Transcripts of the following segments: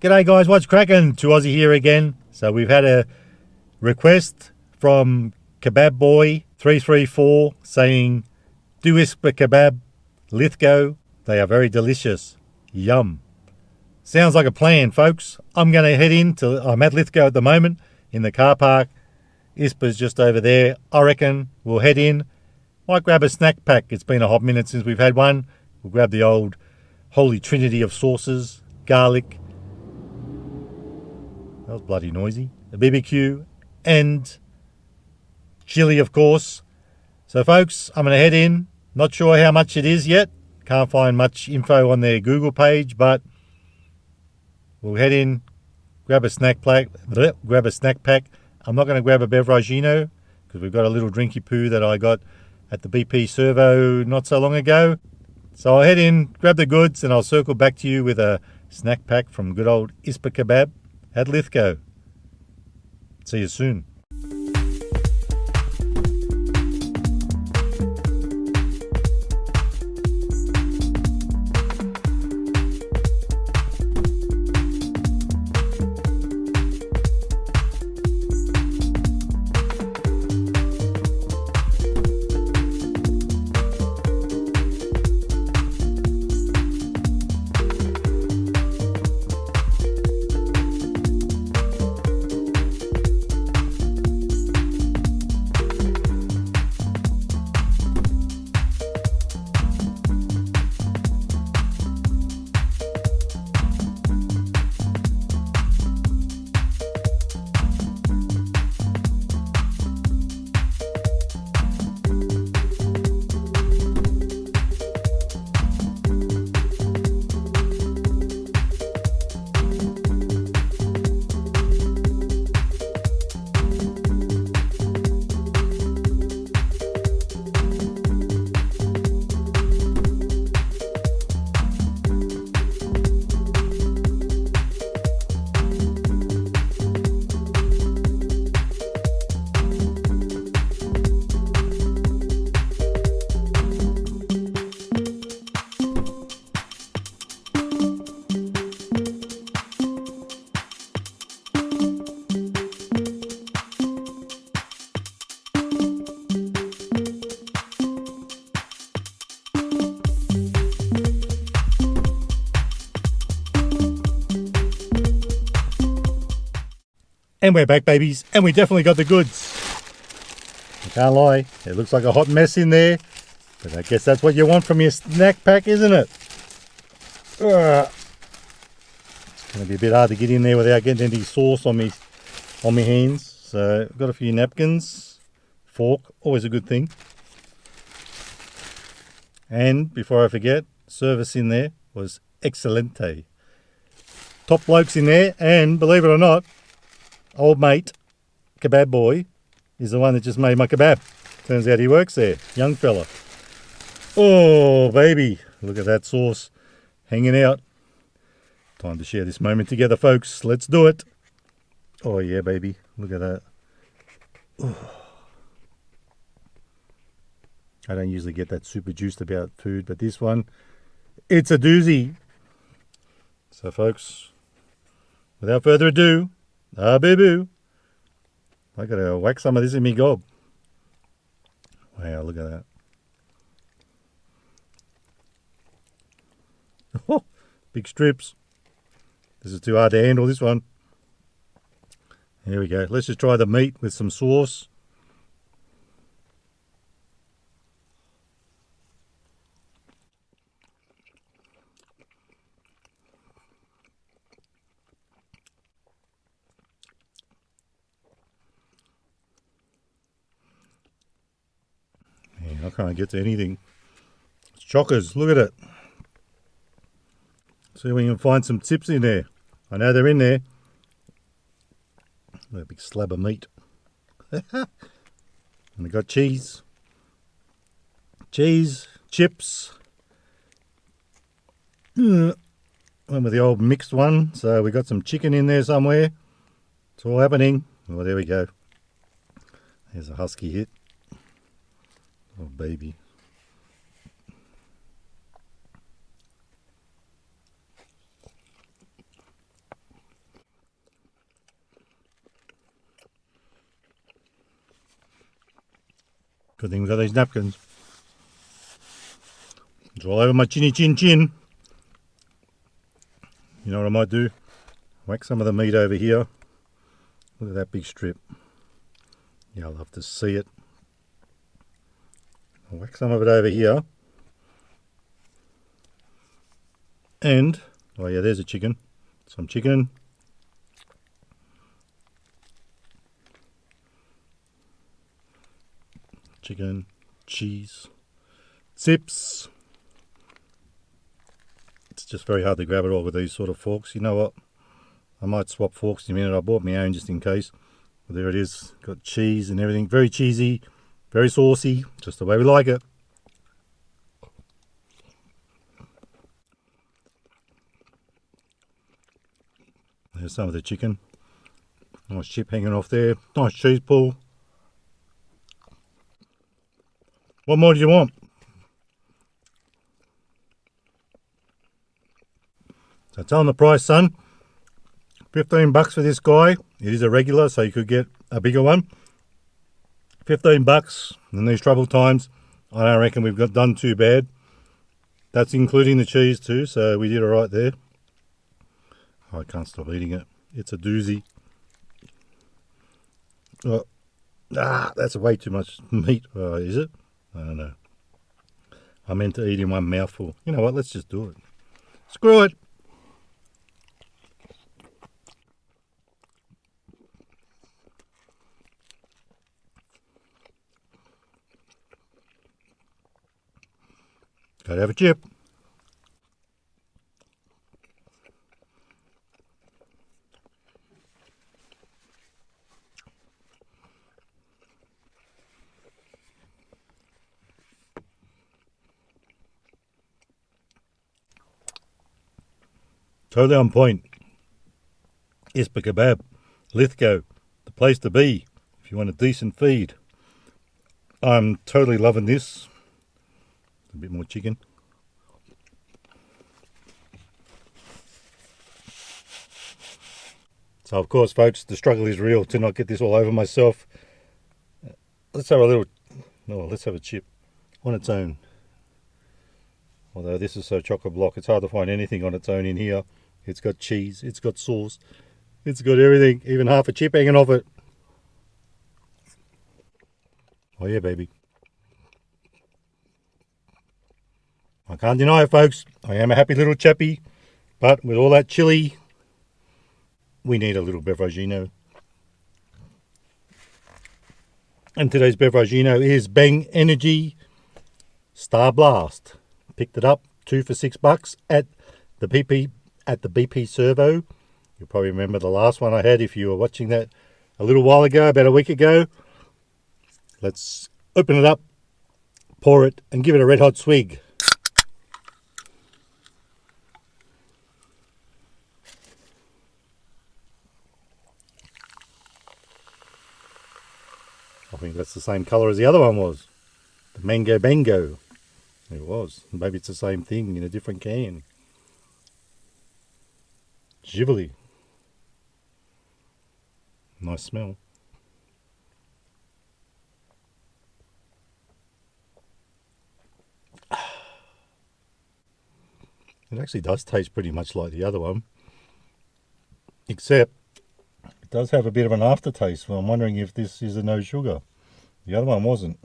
G'day guys, what's cracking? To Aussie here again. So we've had a request from Kebab Boy 334 saying, do Ispa Kebab Lithgow. They are very delicious. Yum. Sounds like a plan, folks. I'm going to head in to, I'm at Lithgow at the moment in the car park. Ispa's just over there. I reckon we'll head in. Might grab a snack pack. It's been a hot minute since we've had one. We'll grab the old holy trinity of sauces, garlic. That was bloody noisy. A BBQ and chili, of course. So, folks, I'm going to head in. Not sure how much it is yet. Can't find much info on their Google page, but we'll head in, grab a snack pack. I'm not going to grab a beveragino because we've got a little drinky poo that I got at the BP servo not so long ago. So I'll head in, grab the goods, and I'll circle back to you with a snack pack from good old Ispa Kebab at Lithgow. See you soon. And we're back, babies, and we definitely got the goods. I can't lie, it looks like a hot mess in there, but I guess that's what you want from your snack pack, isn't it? It's going to be a bit hard to get in there without getting any sauce on me hands. So I've got a few napkins, fork, always a good thing. And before I forget, service in there was excelente. Top blokes in there, and believe it or not, old mate, Kebab Boy, is the one that just made my kebab. Turns out he works there. Young fella. Oh, baby. Look at that sauce hanging out. Time to share this moment together, folks. Let's do it. Oh, yeah, baby. Look at that. Oh. I don't usually get that super juiced about food, but this one, it's a doozy. So, folks, without further ado, boo-boo. I gotta whack some of this in me gob. Wow, look at that. Oh, big strips. This is too hard to handle, this one. Here we go. Let's just try the meat with some sauce. I can't get to anything. It's chockers, look at it. See if we can find some tips in there. I know they're in there. A big slab of meat. And we got cheese. Cheese, chips. Went with the old mixed one. So we got some chicken in there somewhere. It's all happening. Oh, there we go. There's a husky hit. Oh, baby. Good thing we got these napkins. It's all over my chinny chin chin. You know what I might do? Whack some of the meat over here. Look at that big strip. Yeah, I'll love to see it. I'll whack some of it over here. And, oh yeah, there's a chicken. Some chicken. Chicken, cheese, zips. It's just very hard to grab it all with these sort of forks. You know what? I might swap forks in a minute. I bought my own just in case. But there it is. Got cheese and everything. Very cheesy, very saucy. Just the way we like it. There's some of the chicken. Nice chip hanging off there. Nice cheese pull. What more do you want? So tell them the price, son. $15 for this guy. It is a regular, so you could get a bigger one. $15 in these troubled times. I don't reckon we've done too bad. That's including the cheese too, so we did all right there. Oh, I can't stop eating it. It's a doozy. Oh, that's way too much meat. Oh, is it? I don't know. I meant to eat in one mouthful. You know what? Let's just do it. Screw it. Gotta have a chip. Totally on point. Ispa Kebab Lithgow, the place to be if you want a decent feed. I'm totally loving this. A bit more chicken. So of course, folks, the struggle is real to not get this all over myself. Let's have a chip on its own. Although this is so chock-a-block, it's hard to find anything on its own in here. It's got cheese, it's got sauce, it's got everything, even half a chip hanging off it. Oh yeah, baby. I can't deny it, folks. I am a happy little chappy, but with all that chili, we need a little beveragino. And today's beveragino is Bang Energy Star Blast. Picked it up 2 for $6 at the BP Servo. You'll probably remember the last one I had if you were watching that a little while ago, about a week ago. Let's open it up, pour it, and give it a red hot swig. I think that's the same colour as the other one was. The Mango Bango. It was. Maybe it's the same thing in a different can. Ghibli. Nice smell. It actually does taste pretty much like the other one. Except it does have a bit of an aftertaste. Well, I'm wondering if this is a no sugar. The other one wasn't.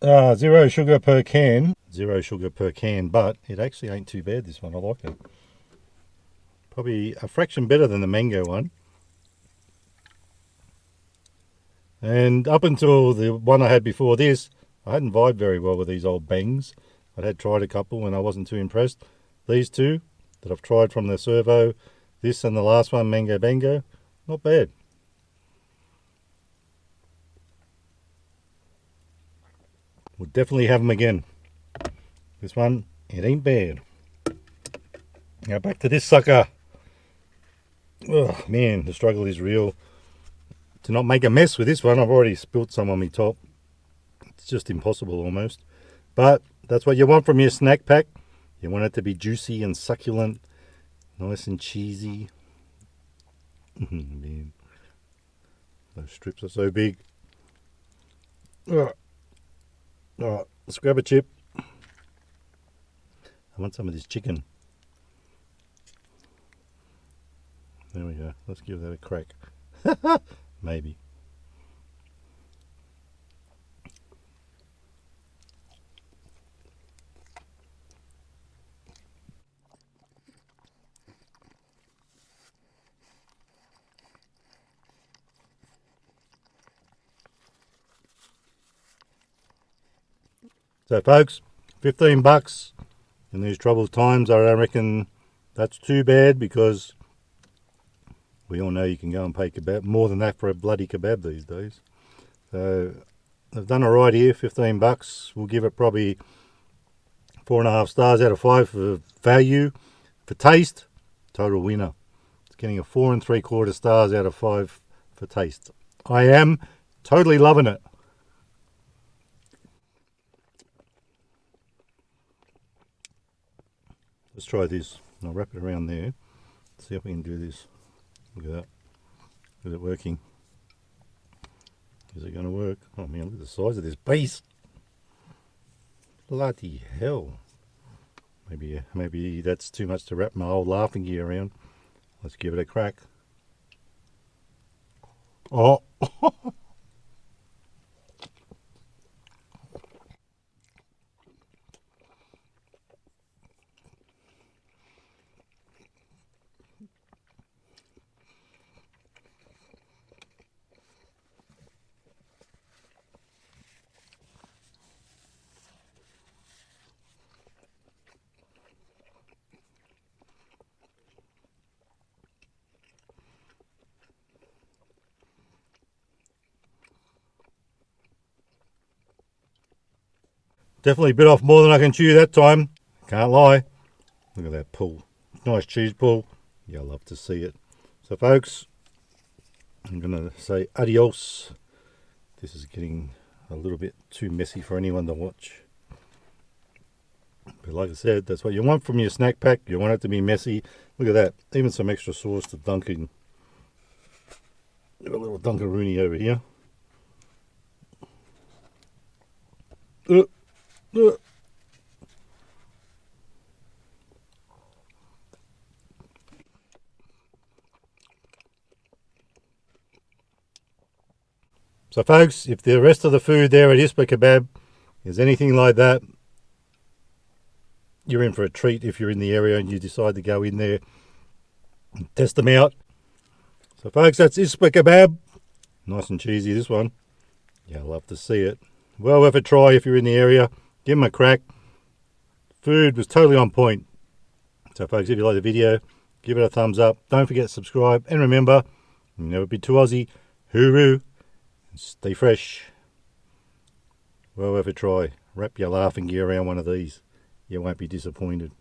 0 sugar per can. 0 sugar per can, but it actually ain't too bad, this one. I like it. Probably a fraction better than the mango one. And up until the one I had before this, I hadn't vibed very well with these old bangs. I had tried a couple and I wasn't too impressed. These two that I've tried from the servo, this and the last one, Mango Bango, not bad. We'll definitely have them again. This one, it ain't bad. Now back to this sucker. Oh man, the struggle is real. To not make a mess with this one, I've already spilt some on my top. It's just impossible almost. But that's what you want from your snack pack. You want it to be juicy and succulent, nice and cheesy. Man. Those strips are so big. Alright, let's grab a chip. I want some of this chicken. There we go. Let's give that a crack. Maybe. So folks, $15 in these troubled times, I don't reckon that's too bad, because we all know you can go and pay kebab more than that for a bloody kebab these days. So they've done alright here, $15. We'll give it probably 4.5 stars out of 5 for value. For taste, total winner. It's getting a 4 3/4 stars out of 5 for taste. I am totally loving it. Let's try this. I'll wrap it around there. See if we can do this. Look at that. Is it working? Is it going to work? Oh man, look at the size of this beast. Bloody hell. Maybe that's too much to wrap my old laughing gear around. Let's give it a crack. Oh. Definitely bit off more than I can chew that time. Can't lie. Look at that pull. Nice cheese pull. Yeah, I love to see it. So folks, I'm going to say adios. This is getting a little bit too messy for anyone to watch. But like I said, that's what you want from your snack pack. You want it to be messy. Look at that. Even some extra sauce to dunk in. Got a little Dunkaroonie over here. So folks, if the rest of the food there at Ispa Kebab is anything like that, you're in for a treat if you're in the area and you decide to go in there and test them out. So folks, that's Ispa Kebab. Nice and cheesy, this one. Yeah, I love to see it. Well worth a try if you're in the area. Give them a crack. Food was totally on point. So folks, if you like the video, give it a thumbs up. Don't forget to subscribe. And remember, never be too Aussie. Hooroo. Stay fresh. Well worth a try. Wrap your laughing gear around one of these. You won't be disappointed.